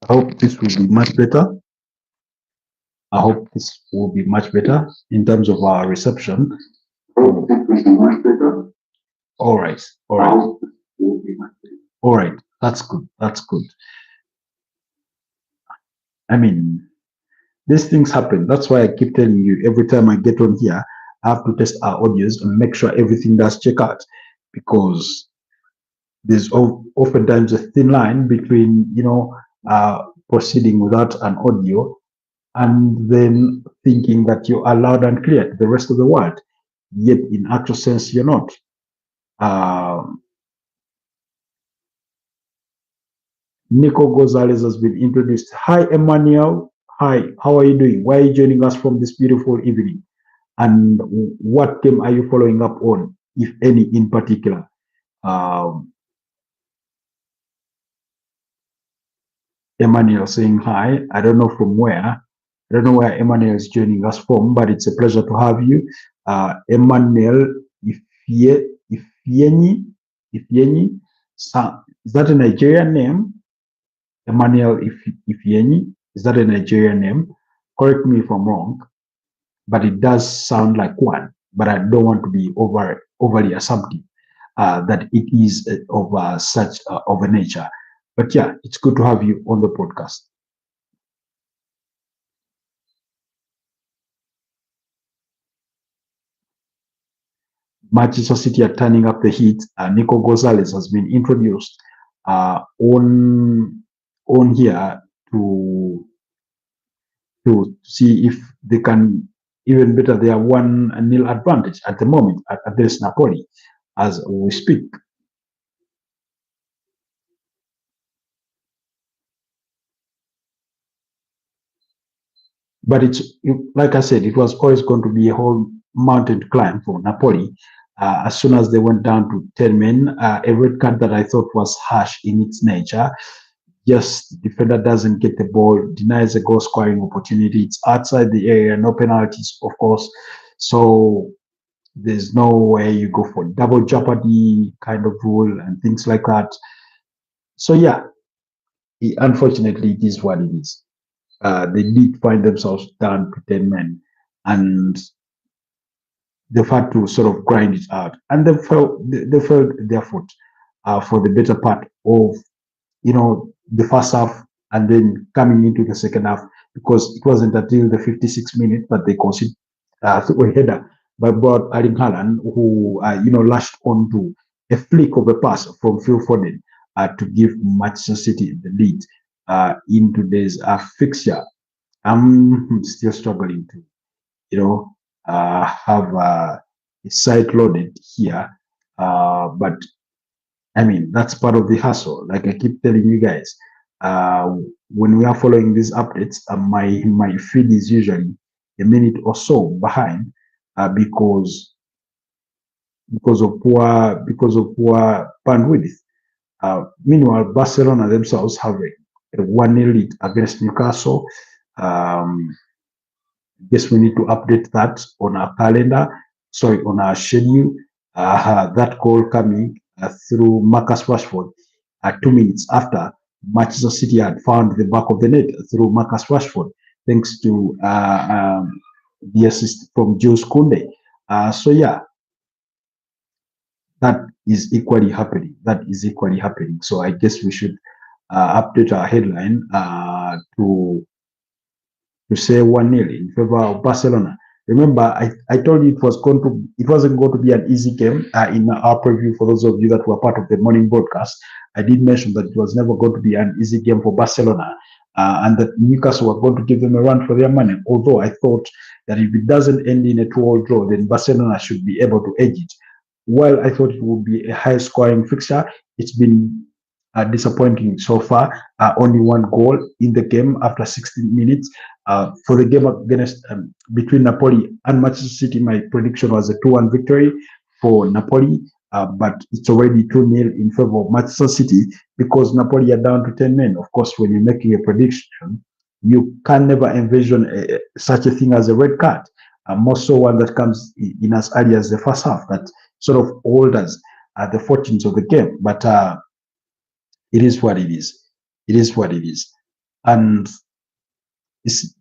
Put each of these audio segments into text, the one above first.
I hope this will be much better. I hope this will be much better in terms of our reception. All right, all right, all right. That's good. That's good. I mean, these things happen. That's why I keep telling you every time I get on here, I have to test our audios and make sure everything does check out, because there's oftentimes a thin line between, proceeding without an audio and then thinking that you are loud and clear to the rest of the world, yet in actual sense you're not. Nico Gonzalez has been introduced. Hi, Emmanuel. Hi, how are you doing? Why are you joining us from this beautiful evening? And what game are you following up on, if any, in particular? Emmanuel saying hi. I don't know from where. I don't know where Emmanuel is joining us from, but it's a pleasure to have you. Emmanuel Ifyenyi. Is that a Nigerian name? Emmanuel Ifyenyi. Is that a Nigerian name? Correct me if I'm wrong, but it does sound like one. But I don't want to be overly assumptive that it is of such of a nature. But yeah, it's good to have you on the podcast. Manchester City are turning up the heat. Nico Gonzalez has been introduced on here to see if they can even better their 1-0 advantage at the moment against Napoli as we speak. But it's like I said, it was always going to be a whole mountain to climb for Napoli. As soon as they went down to 10 men, a red card that I thought was harsh in its nature. Just defender doesn't get the ball, denies a goal scoring opportunity. It's outside the area, no penalties, of course. So there's no way you go for double jeopardy kind of rule and things like that. So yeah, unfortunately, it is what it is. They did find themselves down to 10 men, and they've had to sort of grind it out, and they felt their foot for the better part of the first half, and then coming into the second half, because it wasn't until the 56th minute that they conceded through a header by Brad Erling Haaland, who lashed onto a flick of a pass from Phil Foden to give Manchester City the lead in today's fixture. I'm still struggling to have a site loaded here, but I mean, that's part of the hustle. Like I keep telling you guys, when we are following these updates, my feed is usually a minute or so behind because of poor bandwidth. Meanwhile, Barcelona themselves have a 1-0 lead against Newcastle. Guess we need to update that on our calendar. Sorry, on our schedule. That goal coming through Marcus Rashford 2 minutes after Manchester City had found the back of the net through Marcus Rashford, thanks to the assist from Jules Koundé. So yeah, that is equally happening. So I guess we should update our headline to say 1-0 in favor of Barcelona. Remember, I told you it wasn't going to be an easy game in our preview. For those of you that were part of the morning broadcast, I did mention that it was never going to be an easy game for Barcelona, and that Newcastle were going to give them a run for their money. Although I thought that if it doesn't end in a 2-2 draw, then Barcelona should be able to edge it. While I thought it would be a high-scoring fixture, it's been disappointing so far. Only one goal in the game after 16 minutes. For the game against between Napoli and Manchester City, my prediction was a 2-1 victory for Napoli, but it's already 2-0 in favor of Manchester City because Napoli are down to 10 men. Of course, when you're making a prediction, you can never envision such a thing as a red card, more so one that comes in as early as the first half that sort of alters the fortunes of the game. But it is what it is. and it's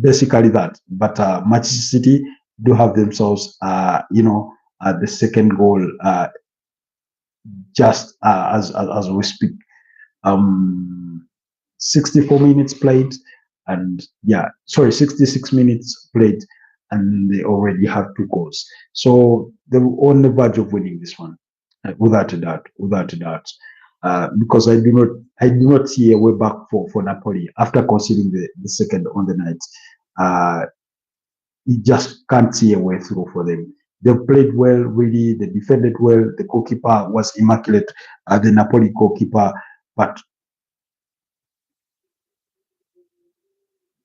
basically that. But Manchester City do have themselves, the second goal just as we speak. 64 minutes played, and 66 minutes played, and they already have 2 goals. So they were on the verge of winning this one, without a doubt, without a doubt. Because I do not see a way back for Napoli after conceding the second on the night. You just can't see a way through for them. They played well, really. They defended well. The goalkeeper was immaculate, the Napoli goalkeeper. But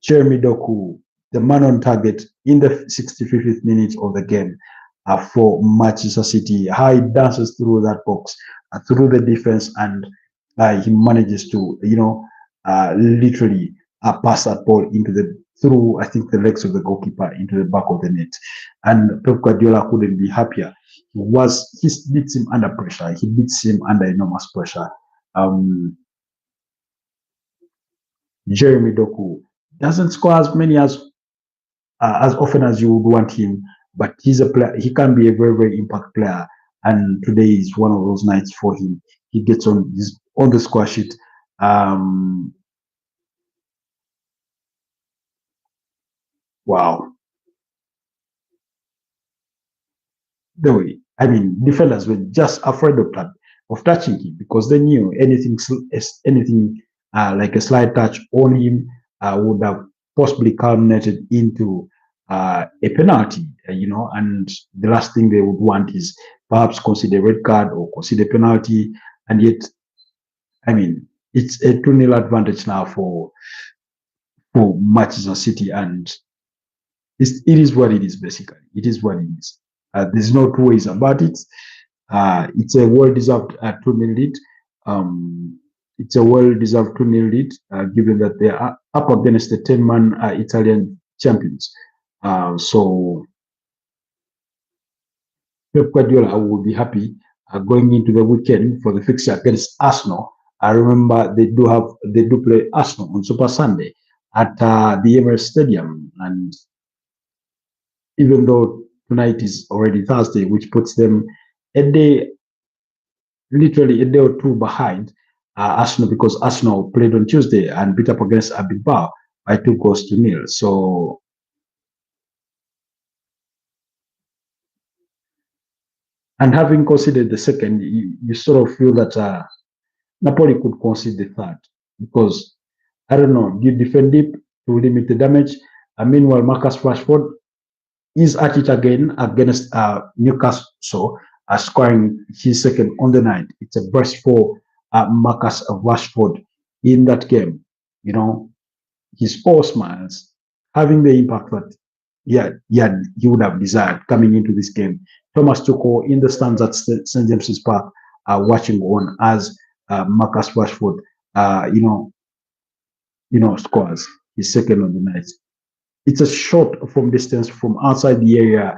Jeremy Doku, the man on target in the 65th minute of the game for Manchester City, how he dances through that box, through the defense, and he manages to, literally pass that ball through, I think, the legs of the goalkeeper into the back of the net. And Pep Guardiola couldn't be happier. He beats him under pressure. He beats him under enormous pressure. Jeremy Doku doesn't score as often as you would want him, but he's a player. He can be a very, very impact player, and today is one of those nights for him. He's on the score sheet. Wow. The way, I mean, defenders were just afraid of touching him because they knew anything like a slight touch on him would have possibly culminated into a penalty, and the last thing they would want is perhaps consider a red card or consider a penalty. And yet, I mean, it's a 2-0 advantage now for Manchester City, and it is what it is, basically. It is what it is. There's no two ways about it. It's a well-deserved 2-0 lead. It's a well-deserved 2-0 lead, given that they are up against the 10-man Italian champions. So Pep Guardiola will be happy going into the weekend for the fixture against Arsenal. I remember they do play Arsenal on Super Sunday at the Emirates Stadium, and even though tonight is already Thursday, which puts them literally a day or two behind Arsenal, because Arsenal played on Tuesday and beat up against Bilbao by 2-0. So, and having conceded the second, you sort of feel that Napoli could concede the third, because I don't know, you defend deep to limit the damage. Meanwhile, Marcus Rashford is at it again against Newcastle, scoring his second on the night. It's a burst for Marcus Rashford in that game. His all smiles, having the impact that he would have desired coming into this game. Thomas Tuchel in the stands at St. James's Park, watching on as Marcus Rashford, scores his second on the night. It's a shot from distance from outside the area,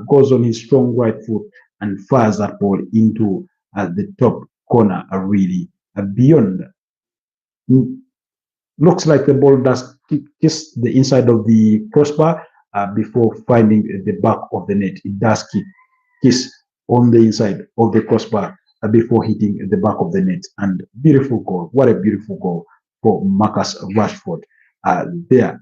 goes on his strong right foot and fires that ball into the top corner, really beyond. Looks like the ball does kiss the inside of the crossbar before finding the back of the net. It does kiss on the inside of the crossbar before hitting the back of the net. And beautiful goal. What a beautiful goal for Marcus Rashford there,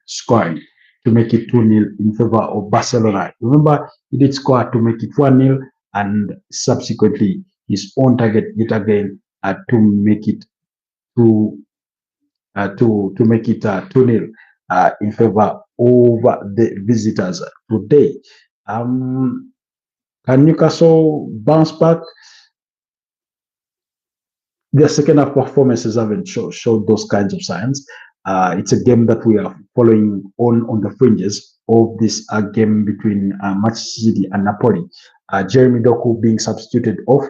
scoring to make it 2-0 in favor of Barcelona. Remember, he did score to make it 1-0, and subsequently his own target yet again to make it 2-0 in favor over the visitors today. Can Newcastle bounce back? Their second half performances haven't showed those kinds of signs. It's a game that we are following on the fringes of this game between Manchester City and Napoli. Jeremy Doku being substituted off.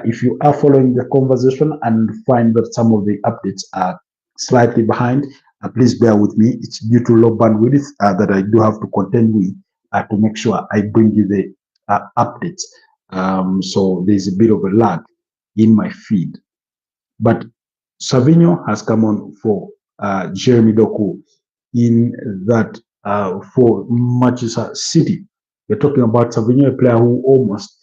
If you are following the conversation and find that some of the updates are slightly behind, please bear with me. It's due to low bandwidth that I do have to contend with to make sure I bring you the updates. So there's a bit of a lag in my feed. But Savinho has come on for Jeremy Doku in that for Manchester City. We're talking about Savinho, a player who almost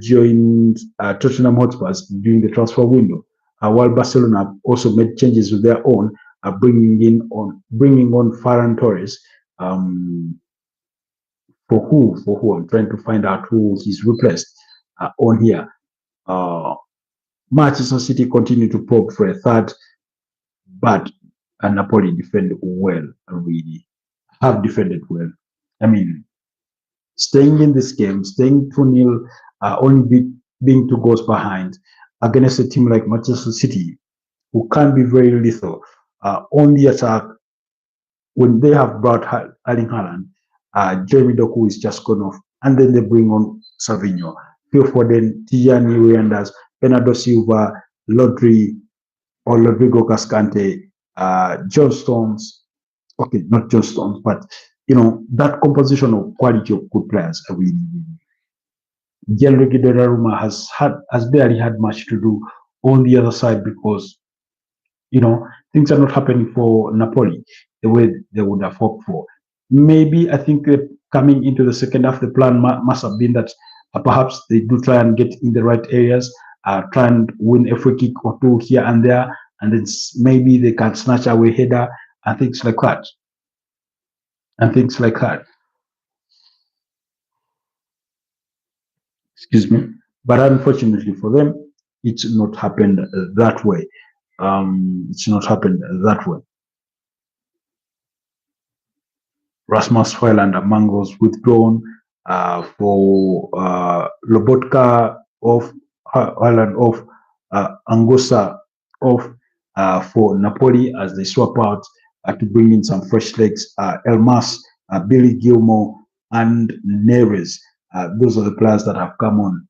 joined Tottenham Hotspurs during the transfer window, while Barcelona also made changes with their own, bringing on Ferran Torres. For who? I'm trying to find out who he's replaced on here. Manchester City continue to probe for a third, but Napoli defend well, really have defended well. I mean, staying in this game, staying 2-0, only being 2 goals behind against a team like Manchester City, who can be very lethal on the attack. When they have brought Erling Haaland, Jeremy Doku is just gone off, and then they bring on Savinho, Phil Foden, Tijani Reanders, Bernardo Silva, Rodri, or Rodrigo Cascante, John Stones. Okay, not John Stones, but that composition of quality of good players. Gianluigi Donnarumma has barely had much to do on the other side because things are not happening for Napoli the way they would have hoped for. Maybe I think coming into the second half, the plan must have been that perhaps they do try and get in the right areas, try and win a free kick or two here and there, and then maybe they can snatch away header and things like that. Excuse me. But unfortunately for them, it's not happened that way. Rasmus Højlund among was withdrawn for Lobotka off, Højlund off, Anguissa off for Napoli as they swap out to bring in some fresh legs. Elmas, Billy Gilmore, and Neres. Those are the players that have come on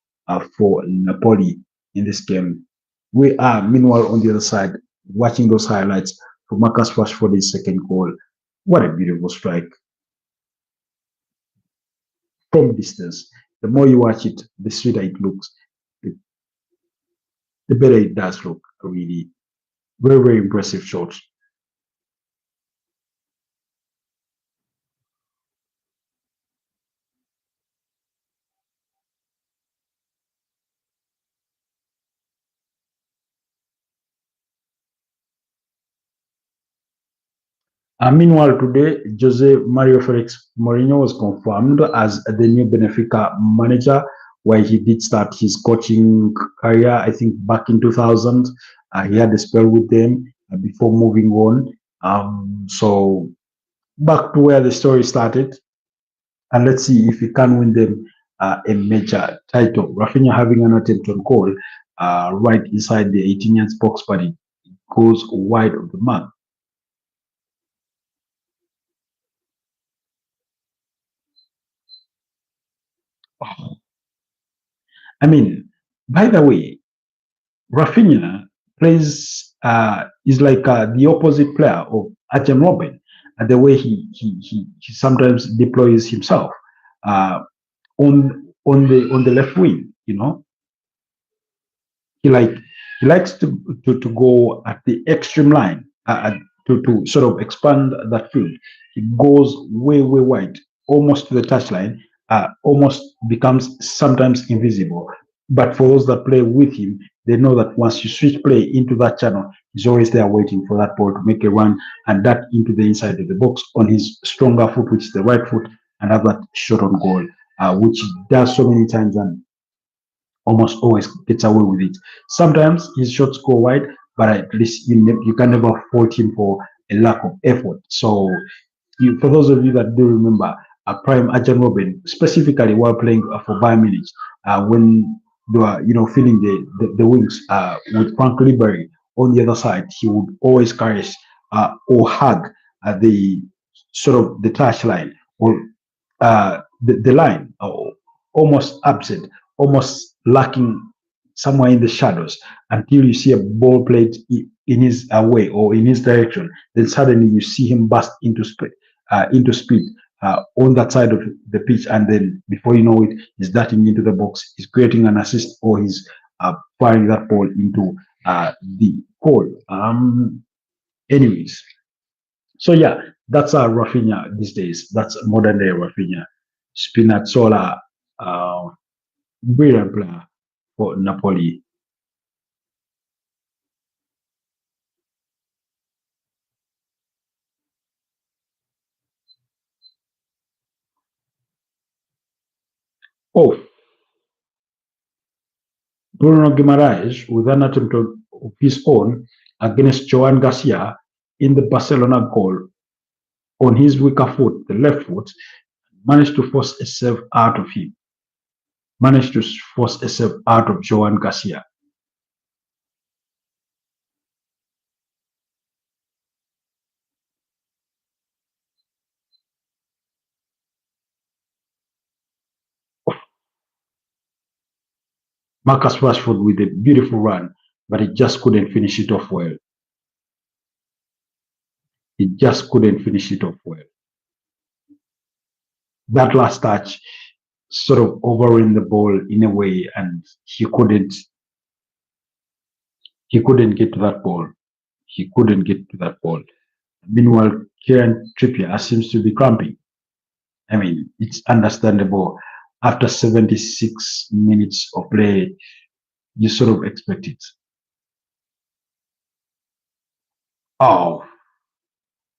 for Napoli in this game. We are, meanwhile, on the other side, watching those highlights for Marcus Rashford's second goal. What a beautiful strike. From distance, the more you watch it, the sweeter it looks, the better it does look. Really, very, very impressive shot. Meanwhile, today, Jose Mario Felix Mourinho was confirmed as the new Benfica manager, where he did start his coaching career, I think, back in 2000. He had a spell with them before moving on. So, back to where the story started, and let's see if he can win them a major title. Rafinha having an attempt on goal right inside the 18 yards box, but it goes wide of the mark. I mean, by the way, Rafinha plays is like the opposite player of Arjen Robben, the way he sometimes deploys himself on the left wing. He likes to go at the extreme line to sort of expand that field. He goes way wide, almost to the touchline. Almost becomes sometimes invisible. But for those that play with him, they know that once you switch play into that channel, he's always there waiting for that ball to make a run and that into the inside of the box on his stronger foot, which is the right foot, and have that shot on goal, which he does so many times and almost always gets away with it. Sometimes his shots go wide, but at least you can never fault him for a lack of effort. So for those of you that do remember, prime Arjen Robben, specifically while playing for Bayern Munich, when they were, filling the wings with Frank Ribery on the other side, he would always caress or hug the sort of the touch line or the line, almost absent, almost lacking somewhere in the shadows until you see a ball played in his way or in his direction. Then suddenly you see him burst into speed. On that side of the pitch, and then before you know it, he's darting into the box, he's creating an assist, or he's firing that ball into goal. Anyways, so yeah, that's Rafinha these days. That's modern day Rafinha. Spinazzola, brilliant player for Napoli. Oh, Bruno Guimaraes with an attempt of his own against Joan Garcia in the Barcelona goal on his weaker foot, the left foot, managed to force a save out of him. Managed to force a save out of Joan Garcia. Marcus Rashford with a beautiful run, but he just couldn't finish it off well. He just couldn't finish it off well. That last touch sort of overran the ball in a way, and he couldn't get to that ball. He couldn't get to that ball. Meanwhile, Kieran Trippier seems to be cramping. I mean, it's understandable. After 76 minutes of play, you sort of expect it. Oh,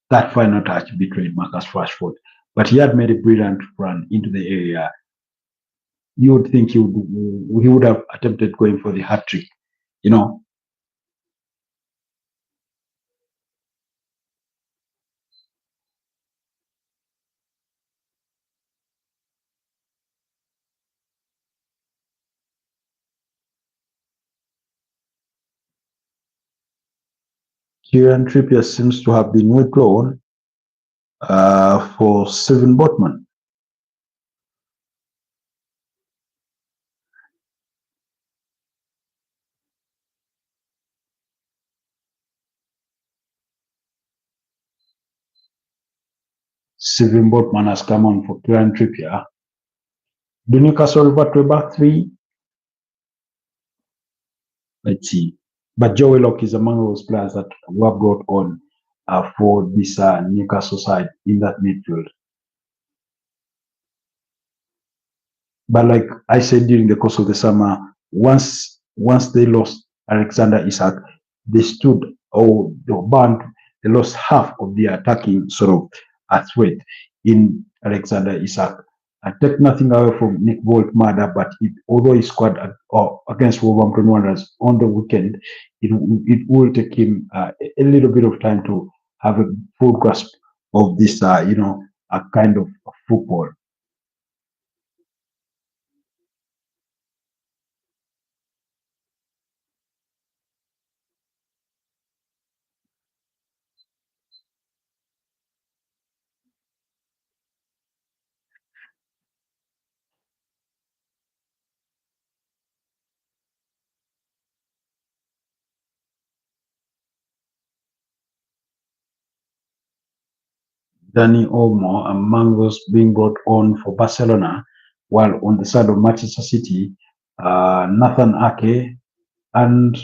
that final touch betrayed Marcus Rashford, but he had made a brilliant run into the area. You would think he would have attempted going for the hat trick, you know. Kieran Trippier seems to have been withdrawn for Steven Botman. Steven Botman has come on for Kieran Trippier. Do Newcastle revert to back three? Let's see. But Joey Locke is among those players that were brought on for this Newcastle side in that midfield. But like I said during the course of the summer, once they lost Alexander Isak, they stood or they lost half of the attacking sort of threat in Alexander Isak. I take nothing away from Nick Voltmada, but although he scored against Wolverhampton Wanderers on the weekend, it will take him a little bit of time to have a full grasp of this, a kind of football. Dani Olmo among those being brought on for Barcelona, while on the side of Manchester City, Nathan Ake and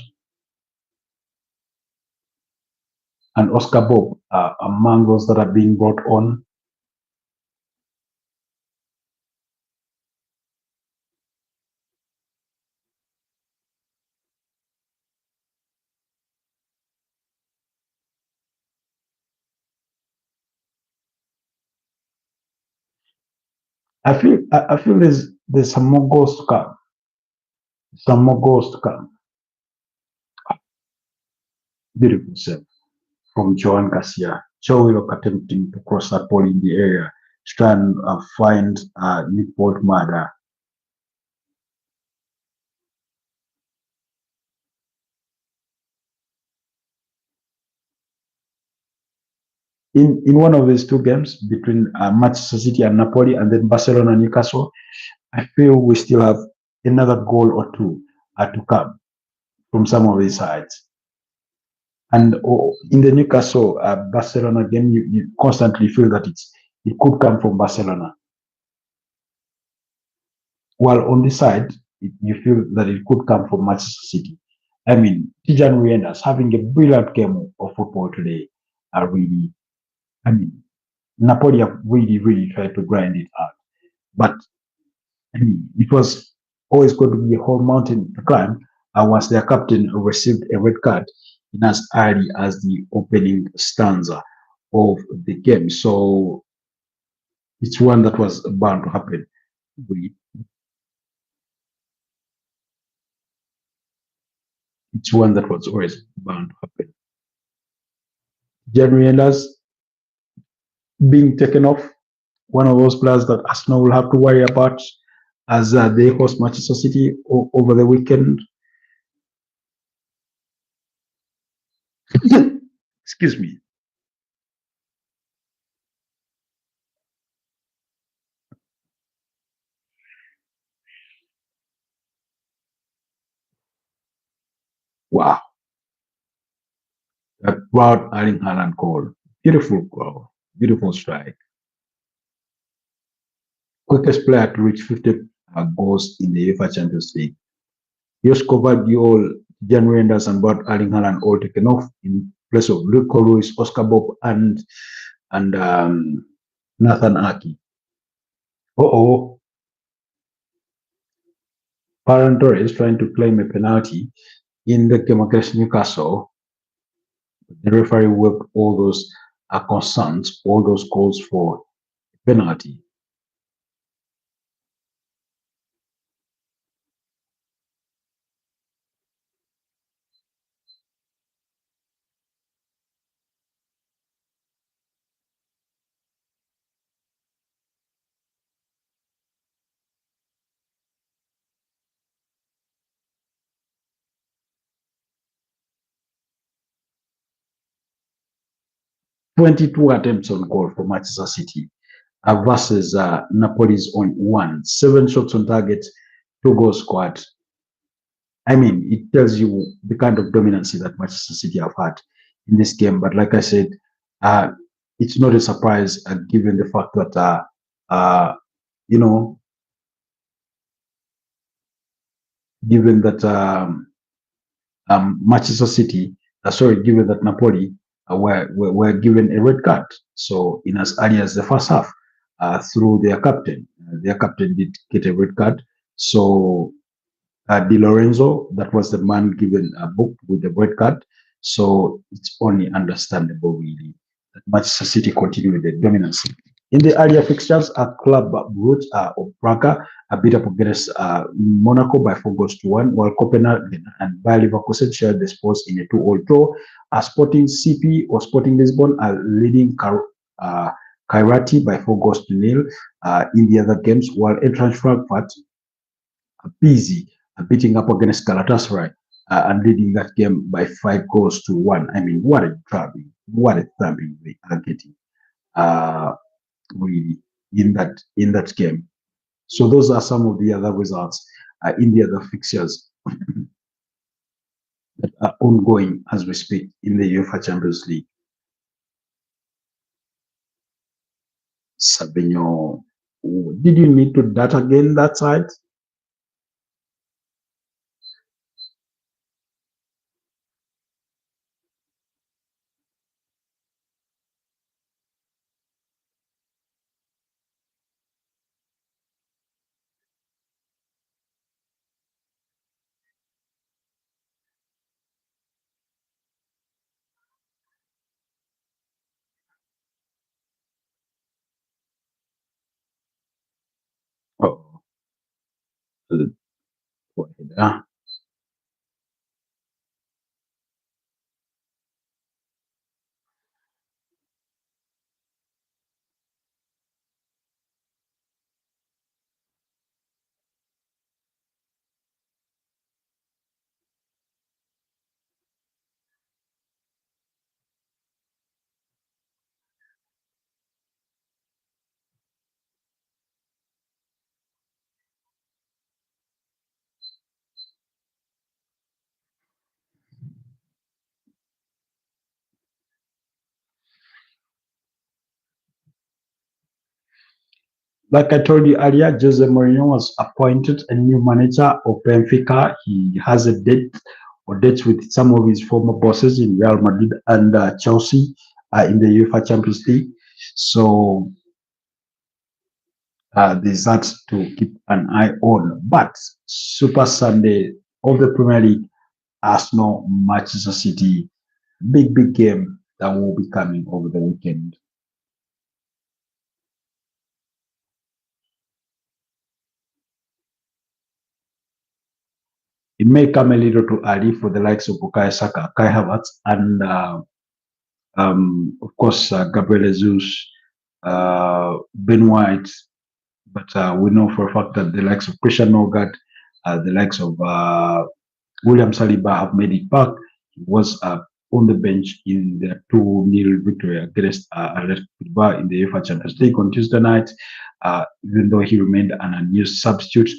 Oscar Bob are among those that are being brought on. I feel there's some more goals to come. Some more goals to come. Beautiful save from Joan Garcia. Joe Willock attempting to cross that ball in the area to try and find Nick Voltmada. In one of these two games between Manchester City and Napoli, and then Barcelona and Newcastle, I feel we still have another goal or two to come from some of these sides. And in the Newcastle Barcelona game, you constantly feel that it could come from Barcelona. While on this side, you feel that it could come from Manchester City. I mean, Tijan Reinders having a brilliant game of football today. Are really, I mean, Napoli have really tried to grind it out. But I mean, it was always going to be a whole mountain to climb once their captain received a red card in as early as the opening stanza of the game. So it's one that was bound to happen. It's one that was always bound to happen. Jeremy Enders being taken off, one of those players that Arsenal will have to worry about as they host Manchester City over the weekend. Excuse me. Wow. That proud Erling Haaland goal. Beautiful goal. Beautiful strike. Quickest player to reach 50 goals in the UEFA Champions League. He has covered the all Jan Reinders and brought Erling Haaland all taken off in place of Rico Ruiz, Oscar Bob, and Nathan Aki. Uh-oh. Ferran Torres trying to claim a penalty in the game against Newcastle. The referee waved all those concerns, all those calls for penalty. "22 attempts on goal for Manchester City versus Napoli's on 1. 7 shots on target, 2 goals scored." I mean, it tells you the kind of dominancy that Manchester City have had in this game. But like I said, uh, it's not a surprise given the fact that, you know, given that Manchester City, given that Napoli were given a red card. So in as early as the first half, through their captain did get a red card. So Di Lorenzo, that was the man given a book with the red card. So it's only understandable, really, that Manchester City continue with the dominance. In the earlier fixtures, Club Brugge of Praga beat up against Monaco by 4 goals to 1, while Copenhagen and Bayer Leverkusen shared the spoils in a 2-2 draw. Sporting CP or Sporting Lisbon are leading Kairati by 4 goals to 0 in the other games, while Eintracht Frankfurt are busy beating up against Galatasaray and leading that game by 5 goals to 1. I mean, what a thumping they are getting really in that game. So those are some of the other results in the other fixtures that are ongoing as we speak in the UEFA Champions League. Sabino, did you need to data again that side? Oh, go ahead. Like I told you earlier, Jose Mourinho was appointed a new manager of Benfica. He has a date or dates with some of his former bosses in Real Madrid and Chelsea in the UEFA Champions League. So there's that to keep an eye on. But Super Sunday of the Premier League, Arsenal, Manchester City, big game that will be coming over the weekend. It may come a little too early for the likes of Bukayo Saka, Kai Havertz, and of course Gabriel Jesus, Ben White. But we know for a fact that the likes of Christian Norgard, the likes of William Saliba have made it back. He was on the bench in the 2-0 victory against Athletic Bilbao in the UEFA Champions League on Tuesday night, even though he remained an unused substitute.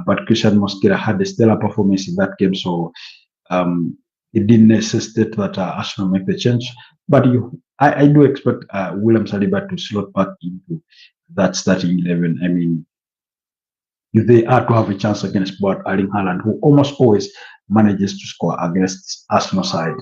But Christian Mosquera had a stellar performance in that game, so it didn't necessitate that Arsenal make the change. But I do expect William Saliba to slot back into that starting 11. I mean, if they are to have a chance against both Erling Haaland, who almost always manages to score against Arsenal side.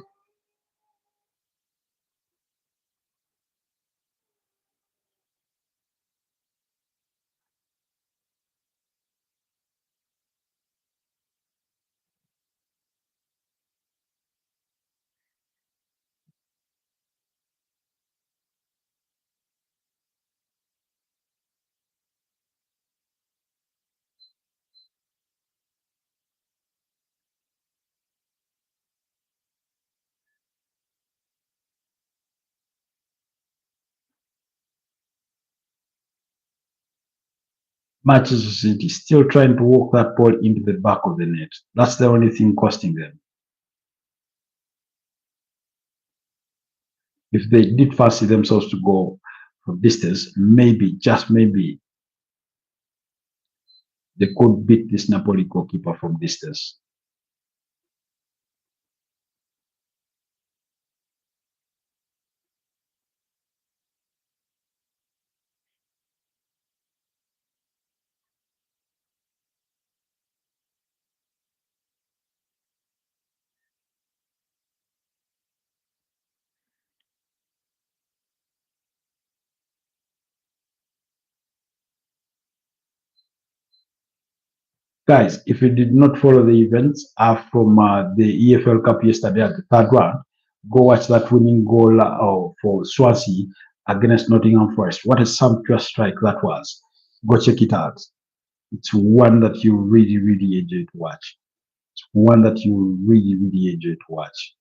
Manchester City still trying to walk that ball into the back of the net. That's the only thing costing them. If they did fancy themselves to go for distance, maybe, just maybe, they could beat this Napoli goalkeeper from distance. Guys, if you did not follow the events from the EFL Cup yesterday at the third round, go watch that winning goal for Swansea against Nottingham Forest. What a sumptuous strike that was. Go check it out. It's one that you really enjoy to watch. It's one that you really enjoy to watch.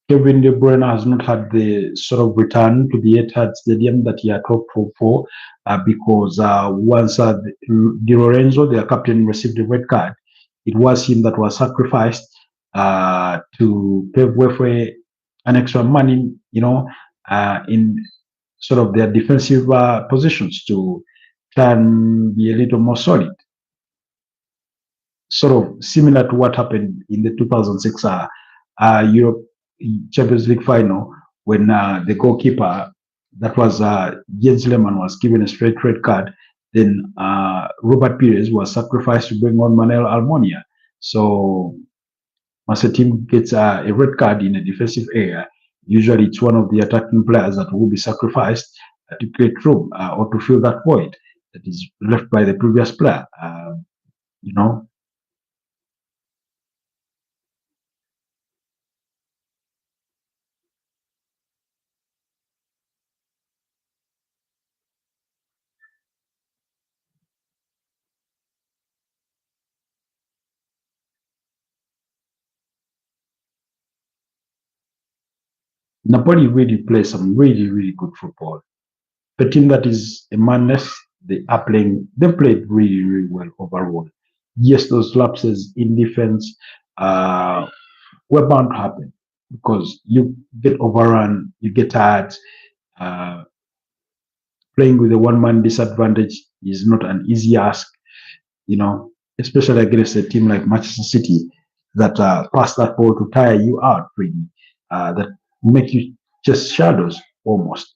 Kevin De Bruyne has not had the sort of return to the Etihad Stadium that he had hoped for because once Di Lorenzo, their captain, received a red card, it was him that was sacrificed to pave way for an extra man in sort of their defensive positions to try and be a little more solid. Sort of similar to what happened in the 2006 Europe Champions League final when the goalkeeper, that was Jens Lehmann, was given a straight red card. Then Robert Pires was sacrificed to bring on Manuel Almunia. So once a team gets a red card in a defensive area, usually it's one of the attacking players that will be sacrificed to create room or to fill that void that is left by the previous player. You know, Napoli really plays some really good football. The team that is a madness, they played really well overall. Yes, those lapses in defense were bound to happen because you get overrun, you get tired. Uh, Playing with a one-man disadvantage is not an easy ask, you know. especially against a team like Manchester City that pass that ball to tire you out, really, that make you just shadows almost.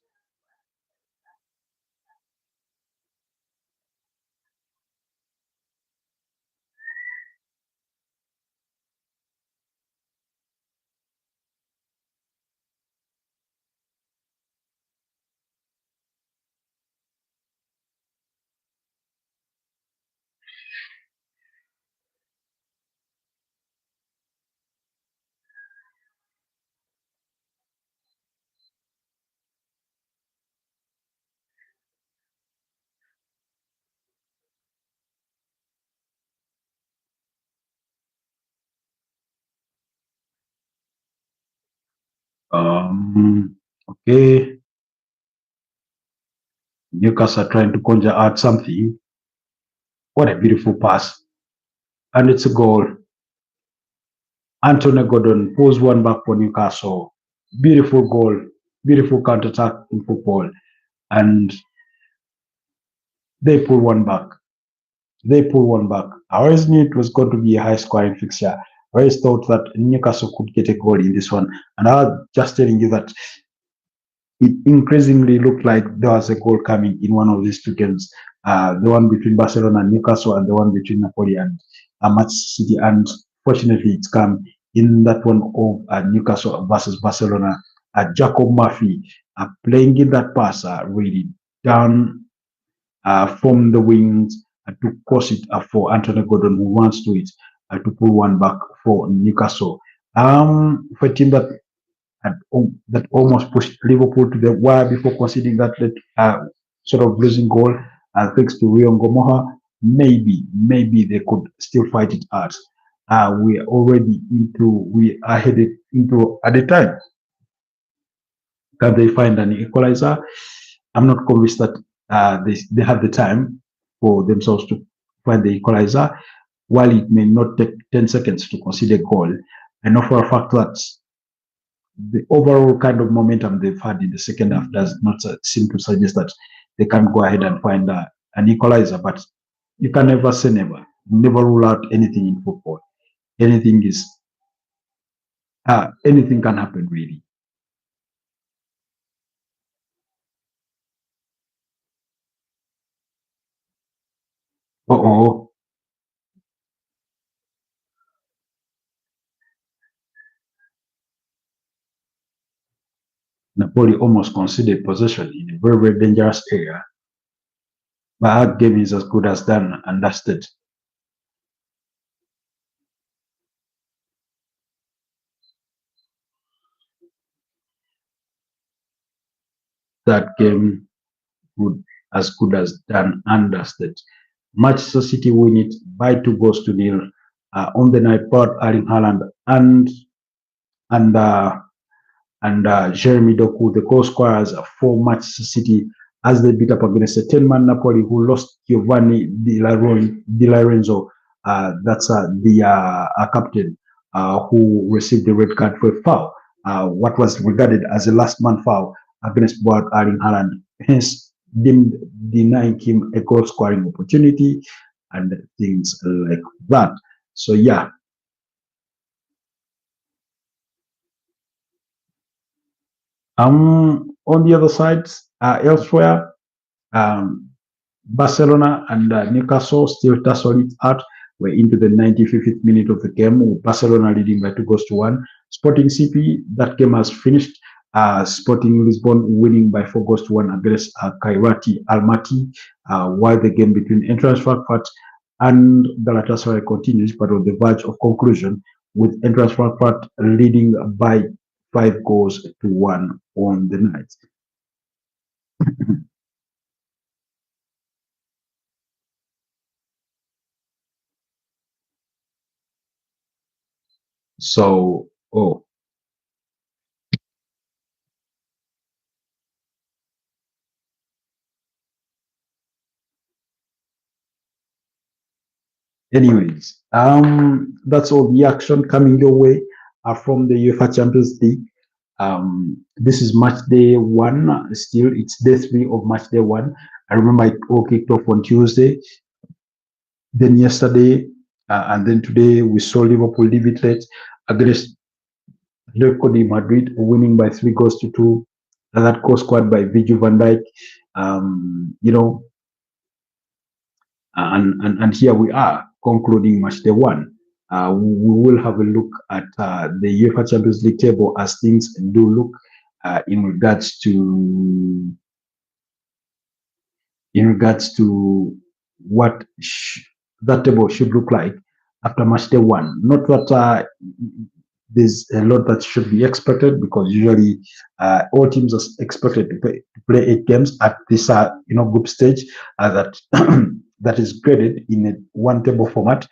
Okay, Newcastle trying to conjure out something. What a beautiful pass. And it's a goal. Anthony Gordon pulls one back for Newcastle. Beautiful goal. Beautiful counter attack in football. And they pull one back. They pull one back. I always knew it was going to be a high scoring fixture. I always thought that Newcastle could get a goal in this one. And I was just telling you that it increasingly looked like there was a goal coming in one of these two games, the one between Barcelona and Newcastle, and the one between Napoli and Manchester City. And fortunately, it's come in that one of Newcastle versus Barcelona. Jacob Murphy playing in that pass, really down from the wings to cross it for Anthony Gordon, who wants to it to pull one back for Newcastle. For a team that almost pushed Liverpool to the wire before conceding that sort of losing goal, thanks to Rion Gomoha. Maybe they could still fight it out. We are headed into at the time. Can they find an equalizer? I'm not convinced that they have the time for themselves to find the equalizer. While it may not take 10 seconds to concede a goal, I know for a fact that the overall kind of momentum they've had in the second half does not seem to suggest that they can go ahead and find an equalizer. But you can never say never. Never rule out anything in football. Anything is anything can happen really. Oh, Napoli almost conceded possession in a very, very dangerous area. But our game is as good as done and dusted. That game good as done and dusted. Manchester City win it by 2 goals to nil on the night. But Erling Haaland and uh, Jeremy Doku, the goal scorers for Manchester City, as they beat up against a 10-man Napoli who lost Giovanni Di Lorenzo. That's the captain who received the red card for a foul, what was regarded as a last man foul against Boat Erling Haaland, hence denying him a goal scoring opportunity and things like that. So, yeah. On the other side, elsewhere, um, Barcelona and Newcastle still tussle it out. We're into the 95th minute of the game, with Barcelona leading by 2 goals to 1. Sporting CP, that game has finished. Sporting Lisbon winning by 4 goals to 1 against Kairati Almaty, while the game between Eintracht Frankfurt and Galatasaray continues, but on the verge of conclusion, with Eintracht Frankfurt leading by 5 goals to 1 on the night. So, anyways, that's all the action coming your way from the UEFA Champions League. This is match day 1. Still, it's day 3 of match day 1. I remember it all kicked off on Tuesday. Then yesterday and then today, we saw Liverpool leave it late against Atletico de Madrid, winning by 3 goals to 2. That goal scored by Virgil van Dijk. You know, and here we are concluding match day one. We will have a look at the UEFA Champions League table as things do look in regards to what that table should look like after match day one. Not that there's a lot that should be expected, because usually all teams are expected to play 8 games at this group stage that that is graded in a one table format.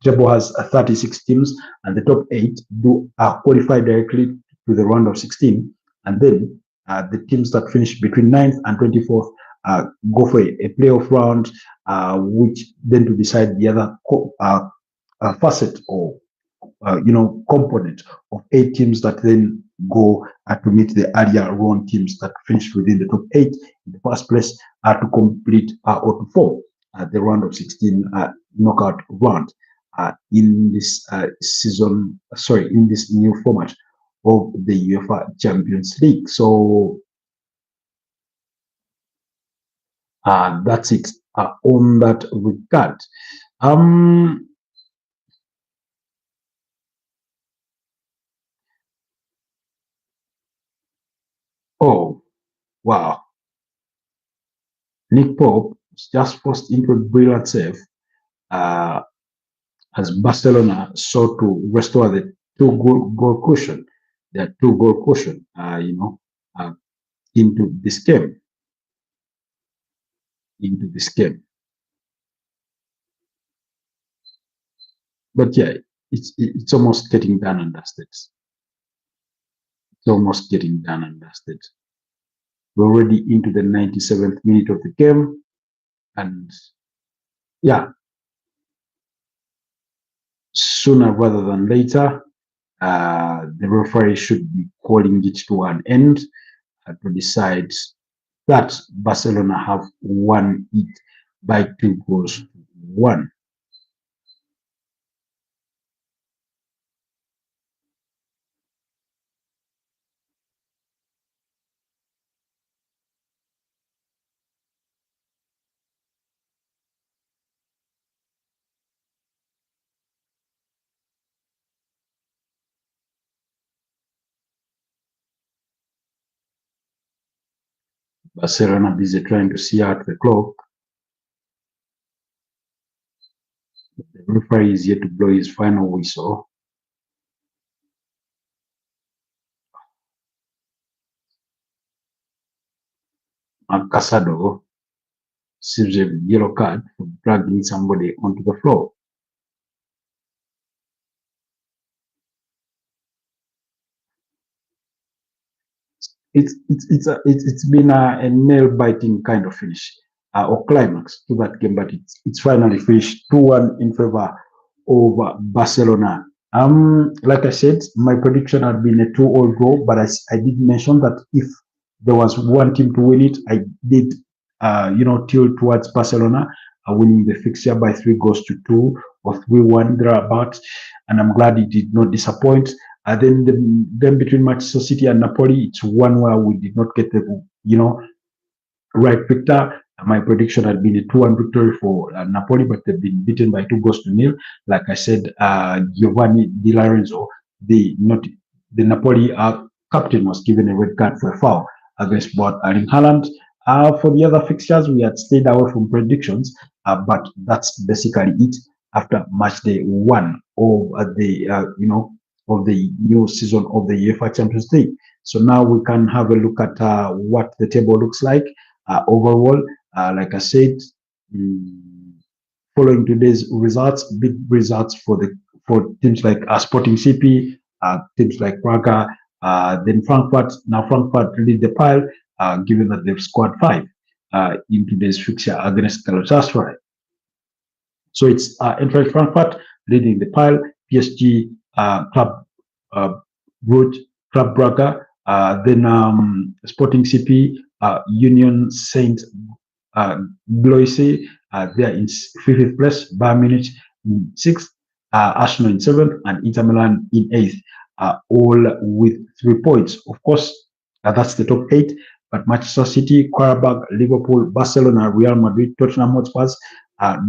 Table has 36 teams, and the top 8 do qualify directly to the round of 16, and then the teams that finish between 9th and 24th go for a playoff round, which then to decide the other facet or component of 8 teams that then go to meet the earlier round teams that finished within the top 8 in the first place to complete or to form the round of 16 knockout round in this season. Sorry, in this new format of the UEFA Champions League. So that's it on that regard. Oh, wow. Nick Pope just forced into a brilliant save as Barcelona sought to restore the two-goal cushion, their two-goal cushion, into this game. But yeah, it's almost getting done and dusted. It's almost getting done and dusted. We're already into the 97th minute of the game, and yeah, sooner rather than later, the referee should be calling it to an end to decide that Barcelona have won it by 2 goals to 1. Barcelona busy trying to see out the clock. The referee is yet to blow his final whistle. Casado receives a yellow card for dragging somebody onto the floor. It's been a nail-biting kind of finish or climax to that game, but it's finally finished 2-1 in favor of Barcelona. Like I said, my prediction had been a 2-all draw, but I did mention that if there was one team to win it, I did tilt towards Barcelona winning the fixture by 3 goals to 2 or 3-1 thereabouts, and I'm glad it did not disappoint. Then the game between Manchester City and Napoli, it's one where we did not get the right victor. My prediction had been a 2-1 victory for Napoli, but they've been beaten by 2 goals to 0. Like I said, Giovanni Di Lorenzo, the Napoli captain, was given a red card for a foul against both Erling Haaland. For the other fixtures, we had stayed away from predictions, but that's basically it after match day 1 of the of the new season of the UEFA Champions League. So now we can have a look at what the table looks like overall. Like I said, following today's results, big results for teams like Sporting CP, teams like Braga, then Frankfurt. Now Frankfurt lead the pile, given that they've scored 5 in today's fixture against Galatasaray. So it's Eintracht Frankfurt leading the pile, PSG, Club Brugge, Club Braga, then Sporting CP, Union Saint Bloise, they are in 5th place, Bayern Munich in 6th, Arsenal in 7th, and Inter Milan in 8th, all with 3 points. Of course, that's the top 8, but Manchester City, Qarabag, Liverpool, Barcelona, Real Madrid, Tottenham Hotspurs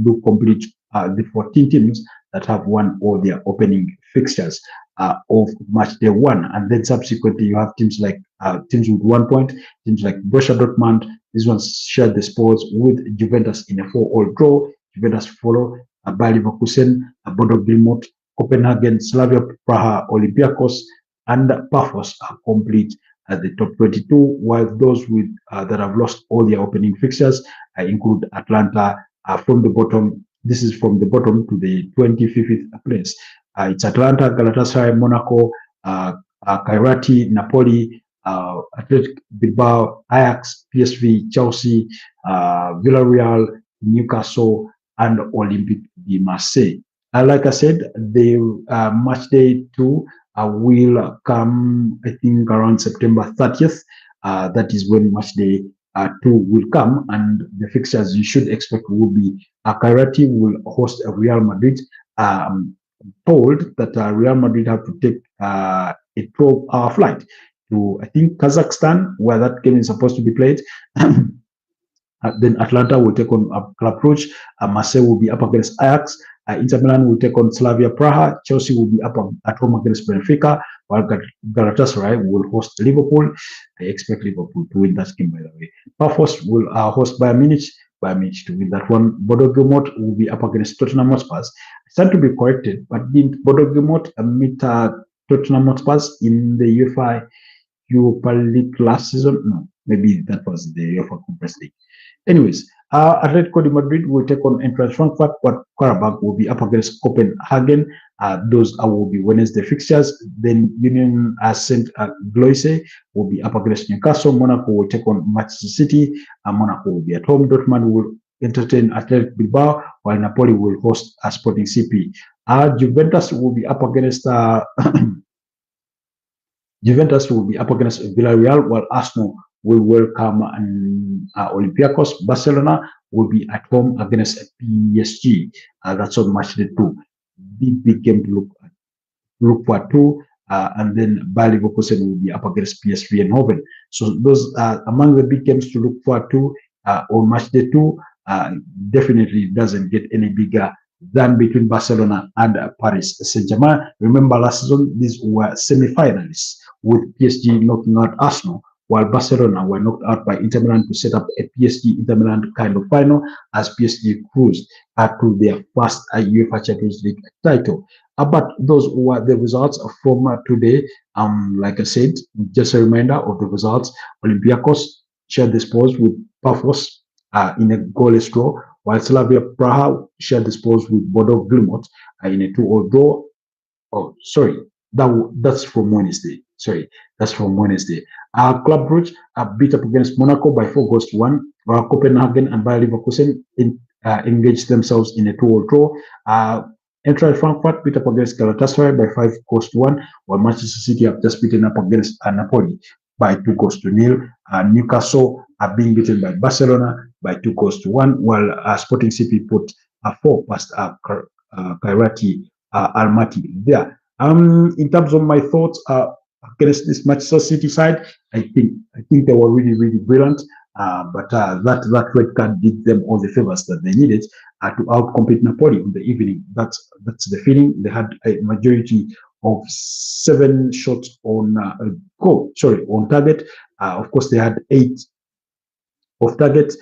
do complete the 14 teams that have won all their opening fixtures of match day 1, and then subsequently you have teams like teams with 1 point, teams like Borussia Dortmund. These ones shared the spoils with Juventus in a 4-all draw. Juventus follow Bayer Leverkusen, Bodo Glimt, Copenhagen, Slavia Praha, Olympiacos, and Pafos are complete at the top 22, while those with that have lost all their opening fixtures include Atlanta from the bottom. This is from the bottom to the 25th place. It's Atlanta, Galatasaray, Monaco, Kairati, Napoli, Athletic Bilbao, Ajax, PSV, Chelsea, Villarreal, Newcastle, and Olympique de Marseille. Like I said, the match day 2 will come, I think, around September 30th. That is when match day 2 will come, and the fixtures you should expect will be Kairati will host Real Madrid. Told that Real Madrid have to take a 12-hour flight to, I think, Kazakhstan, where that game is supposed to be played. Then Atlanta will take on Club Brugge. Marseille will be up against Ajax. Inter Milan will take on Slavia Praha. Chelsea will be up at home against Benfica, while Galatasaray will host Liverpool. I expect Liverpool to win that game, by the way. Pafos will host Bayern Munich. Bayern Munich to win that one. Bodo Glimt will be up against Tottenham Hotspur. I stand to be corrected, but did Bodo Glimt meet Tottenham Hotspur in the UEFA Europa League last season? No, maybe that was the UEFA Conference League. Anyways, Atletico de Madrid will take on Eintracht Frankfurt, but Qarabag will be up against Copenhagen. Those will be Wednesday fixtures. Then Union Saint Bloise will be up against Newcastle. Monaco will take on Manchester City. Monaco will be at home. Dortmund will entertain Athletic Bilbao, while Napoli will host Sporting CP. Juventus will be up against Juventus will be up against Villarreal, while Arsenal will welcome Olympiacos. Barcelona will be at home against PSG. That's on match day 2. Big game to look for too. And then Bayer Leverkusen will be up against PSV and Hoven. So those are among the big games to look for too on match day 2. Definitely doesn't get any bigger than between Barcelona and Paris Saint-Germain. Remember last season, these were semi-finalists, with PSG knocking out Arsenal, while Barcelona were knocked out by Inter Milan to set up a PSG Inter Milan kind of final, as PSG cruised to their first UEFA Champions League title. But those were the results from today. Like I said, just a reminder of the results. Olympiacos shared the spoils with Pafos in a goalless draw, while Slavia Praha shared the spoils with Bodo Glimt in a 2-all draw. Oh, sorry, that's from Wednesday. Sorry, that's from Wednesday. Club Brugge beat up against Monaco by 4-1. Copenhagen and Bayer Leverkusen engaged themselves in a 2-all draw. Eintracht Frankfurt beat up against Galatasaray by 5-1, while Manchester City have just beaten up against Napoli by 2-0. Newcastle are being beaten by Barcelona by 2-1, while Sporting CP put 4 past Kairati Almaty there. In terms of my thoughts against this Manchester City side, I think they were really brilliant. But that red card did them all the favors that they needed to outcompete Napoli in the evening. That's the feeling. They had a majority of 7 shots on on target. Of course, they had 8 off target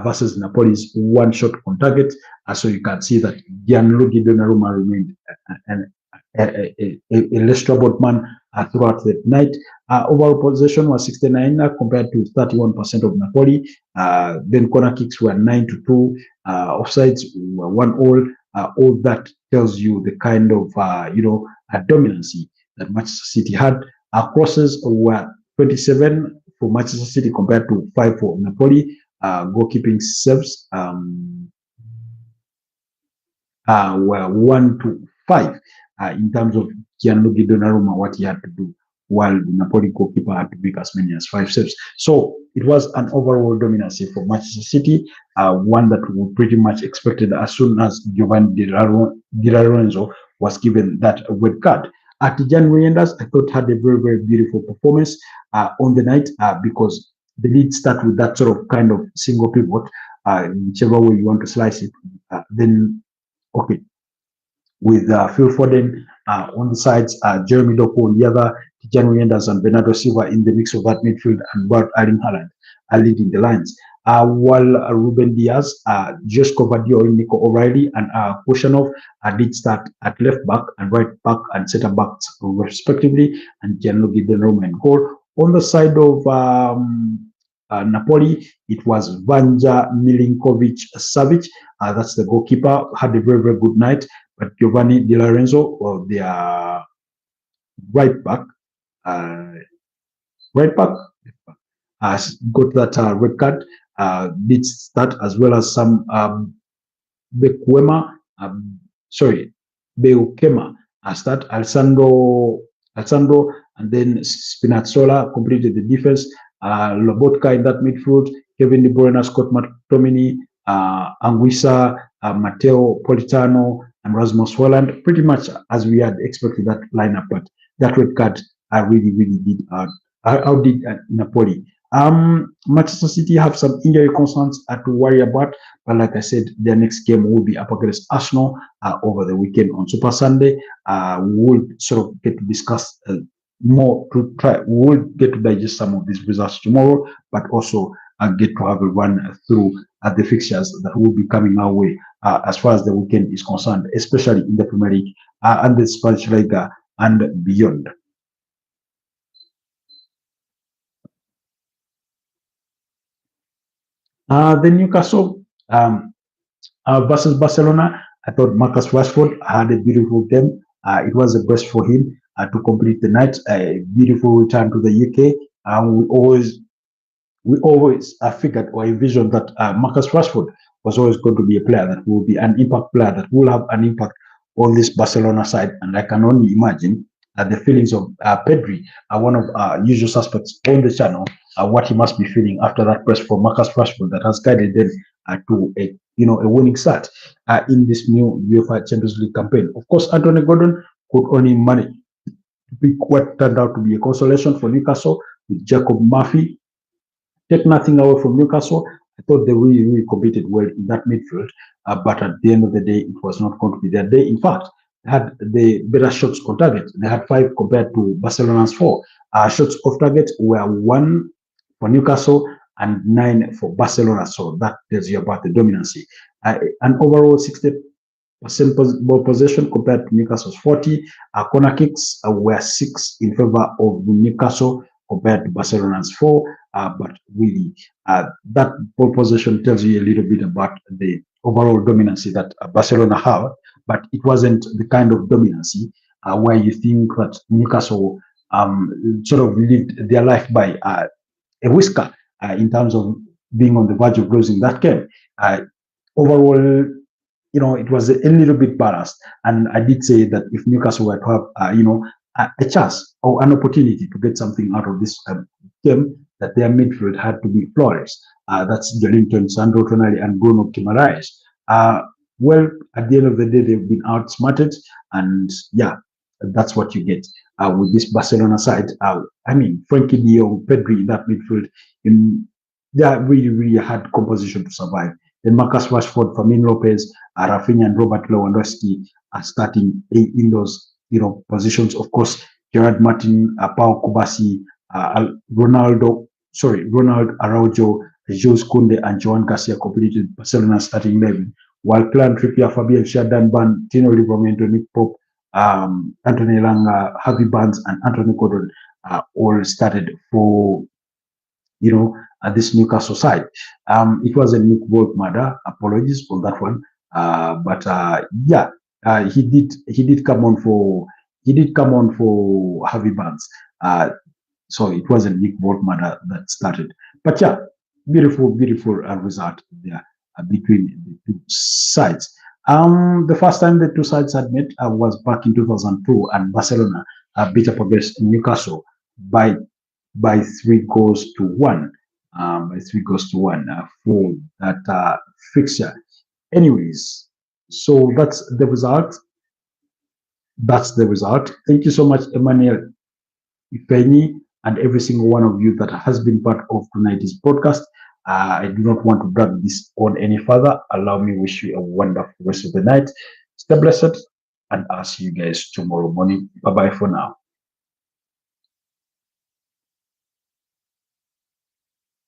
versus Napoli's 1 shot on target. So you can see that Gianluigi Donnarumma remained a less troubled man throughout the night. Overall possession was 69 compared to 31% of Napoli. Then corner kicks were 9-2. Offsides were 1-all. All that tells you the kind of dominancy that Manchester City had. Crosses were 27 for Manchester City compared to 5 for Napoli. Goalkeeping saves were 1-5 in terms of Gianluigi Donnarumma, what he had to do while the Napoli goalkeeper had to make as many as 5 saves. So it was an overall dominancy for Manchester City, one that we pretty much expected as soon as Giovanni Di Lorenzo was given that red card. Tijani Reinders, I thought, had a very, very beautiful performance on the night because they did start with that sort of kind of single pivot, whichever way you want to slice it. Then, okay, with Phil Foden on the sides, Jeremy Doku on the other, Tijani Reinders and Bernardo Silva in the mix of that midfield, and Bart Erling Haaland leading the lines. While Ruben Diaz, Joshko Vadio, Nico O'Reilly, and Kushanov did start at left back and right back and centre backs respectively, and Gianluigi Donnarumma in goal. On the side of Napoli, it was Vanja Milinkovic Savic. That's the goalkeeper. Had a very, very good night. But Giovanni Di Lorenzo, their right back, got that red card. Did start as well as some Beukema, start Alessandro, and then Spinazzola completed the defense. Lobotka in that midfield, Kevin De Bruyne, Scott McTominay, Anguissa, Matteo Politano, and Rasmus Hojlund, pretty much as we had expected that lineup. But that red card really, really did outdid Napoli. Manchester City have some injury concerns to worry about, but like I said, their next game will be up against Arsenal over the weekend on Super Sunday. We'll sort of get to discuss more to try. We'll get to digest some of these results tomorrow, but also get to have a run through the fixtures that will be coming our way as far as the weekend is concerned, especially in the Premier League and the Spanish Liga and beyond. The Newcastle versus Barcelona, I thought Marcus Rashford had a beautiful game. It was a best for him to complete the night. A beautiful return to the UK. We always figured or envisioned that Marcus Rashford was always going to be a player that will be an impact player that will have an impact on this Barcelona side. And I can only imagine the feelings of Pedri, one of our usual suspects on the channel, what he must be feeling after that press for Marcus Rashford that has guided them to a winning start in this new UEFA Champions League campaign. Of course, Anthony Gordon could only manage to pick what turned out to be a consolation for Newcastle with Jacob Murphy. Take nothing away from Newcastle. I thought they really, really competed well in that midfield, but at the end of the day, it was not going to be their day. In fact, they had the better shots on target. They had 5 compared to Barcelona's 4. Shots off target were 1 for Newcastle and 9 for Barcelona. So that tells you about the dominancy. An overall 60% ball possession compared to Newcastle's 40. Corner kicks were 6 in favor of Newcastle compared to Barcelona's 4. But really, that ball possession tells you a little bit about the overall dominancy that Barcelona had, but it wasn't the kind of dominancy where you think that Newcastle sort of lived their life by a whisker in terms of being on the verge of losing that game. Overall, it was a little bit balanced, and I did say that if Newcastle were to have, a chance or an opportunity to get something out of this game, that their midfield had to be flawless. That's Jolinton, Sandro Tonali, and Bruno Guimaraes. Well, at the end of the day, they've been outsmarted, and yeah, that's what you get with this Barcelona side. Frankie de Jong, Pedri in that midfield, they really, really hard composition to survive. Then Marcus Rashford, Fermin Lopez, Rafinha, and Robert Lewandowski are starting in those positions. Of course, Gerard Martin, Pau Kubasi, Ronald Araujo, Jules Kounde, and Joan Garcia completed Barcelona starting 11, while Clan Trippier, Fabian Shadan Ban, Tino Livramento, Nick Pope, Anthony Elanga, Harvey Barnes, and Anthony Gordon all started for this Newcastle side. It was a Nick Wolf matter. Apologies for that one, but he did come on for Harvey Barnes. So it wasn't Nick Volkman that started. But yeah, beautiful result there between the two sides. The first time the two sides had met was back in 2002, and Barcelona beat up against Newcastle. by 3 goals to 1. By 3 goals to 1 for that fixture. Anyways, so that's the result. That's the result. Thank you so much, Emmanuel, Ifeni, and every single one of you that has been part of tonight's podcast. I do not want to drag this on any further. Allow me to wish you a wonderful rest of the night. Stay blessed, and I'll see you guys tomorrow morning. Bye bye for now.